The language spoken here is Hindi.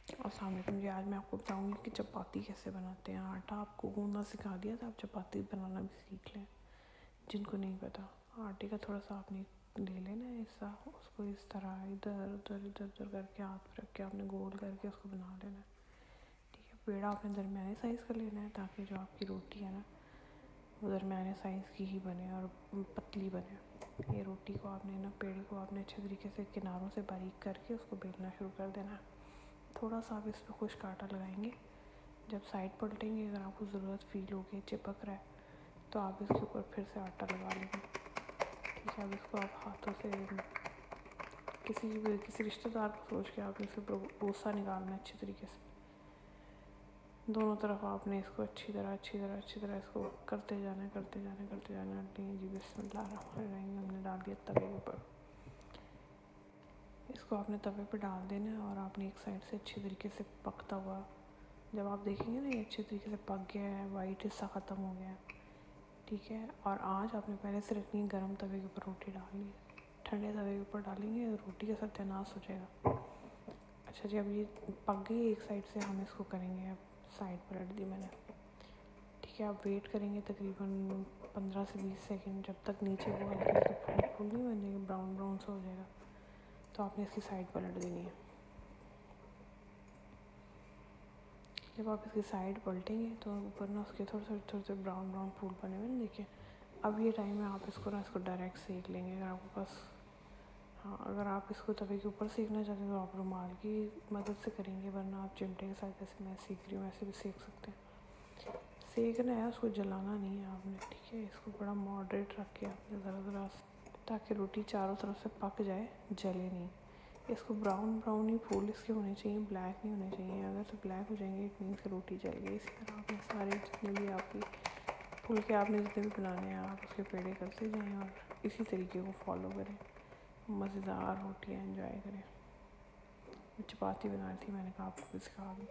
अस्सलाम वालेकुम जी। आज मैं आपको बताऊंगी कि चपाती कैसे बनाते हैं। आटा आपको गूंदना सिखा दिया था, आप चपाती बनाना भी सीख लें जिनको नहीं पता। आटे का थोड़ा सा आपने ले लेना है हिस्सा, उसको इस तरह इधर उधर इधर उधर करके हाथ पर रख के आपने गोल करके उसको बना लेना है। ठीक है, पेड़ा आपने दरमियाने साइज़ का लेना है ताकि जो आपकी रोटी है ना वो दरमियाने साइज़ की ही बने और पतली बने। ये रोटी को आपने ना, पेड़े को आपने अच्छे तरीके से किनारों से बारीक करके उसको बेलना शुरू कर देना है। थोड़ा सा आप इस पर खुश्क आटा लगाएंगे। जब साइड पलटेंगे, अगर आपको ज़रूरत फील होगी चिपक रहा है तो आप इसके ऊपर फिर से आटा लगा लेंगे। ठीक है, अब इसको आप हाथों से किसी रिश्तेदार को सोच के आपने इसके ऊपर बोसा निकालना है अच्छे तरीके से। दोनों तरफ आपने इसको अच्छी तरह इसको करते जाना है। जी बिस्मिल्लाहिर्रहमानिर्रहीम। हमने डाल दिया तवे के ऊपर, इसको आपने तवे पे डाल देना है और आपने एक साइड से अच्छी तरीके से पकता हुआ, जब आप देखेंगे ना ये अच्छे तरीके से पक गया है, वाइट हिस्सा ख़त्म हो गया है, ठीक है। और आँच आपने पहले से रखनी है गर्म तवे के ऊपर रोटी डालनी है। ठंडे तवे के ऊपर डालेंगे रोटी का सत्यानाश हो जाएगा। अच्छा जी, अब ये पक गई एक साइड से, हम इसको करेंगे, अब साइड पलट दी मैंने। ठीक है, आप वेट करेंगे तकरीबन 15 से 20 सेकंड, जब तक नीचे वो हल्के फूल नहीं बनेंगे, ब्राउन ब्राउन सा हो जाएगा तो आपने इसकी साइड पलट देनी है। जब आप इसकी साइड पलटेंगे तो ऊपर ना उसके थोड़े से ब्राउन ब्राउन फूल बने हुए ना, देखिए। अब ये टाइम में आप इसको डायरेक्ट सेक लेंगे। अगर आपके पास, हाँ, अगर आप इसको तवे के ऊपर सेकना चाहते हैं तो आप रुमाल की मदद से करेंगे, वरना आप चिमटे के साथ जैसे मैं सेक रही हूँ वैसे भी सेक सकते हैं। सेकना है, उसको जलाना नहीं है आपने। ठीक है, इसको बड़ा मॉडरेट रख के आपने ज़रा ताकि रोटी चारों तरफ से पक जाए, जले नहीं। इसको ब्राउन ब्राउन ही फूल इसके होने चाहिए, ब्लैक नहीं होने चाहिए। अगर तो ब्लैक हो जाएंगे इट मीन्स कि रोटी जल गई। इसी तरह आपने सारे जितने भी आपकी फूल के आपने जितने भी बनाने हैं आप उसके पेड़े करते जाएँ और इसी तरीके को फॉलो करें। मज़ेदार रोटियाँ एंजॉय करें। चपाती बना रही थी, मैंने कहा आपको भी सिखा दूँ।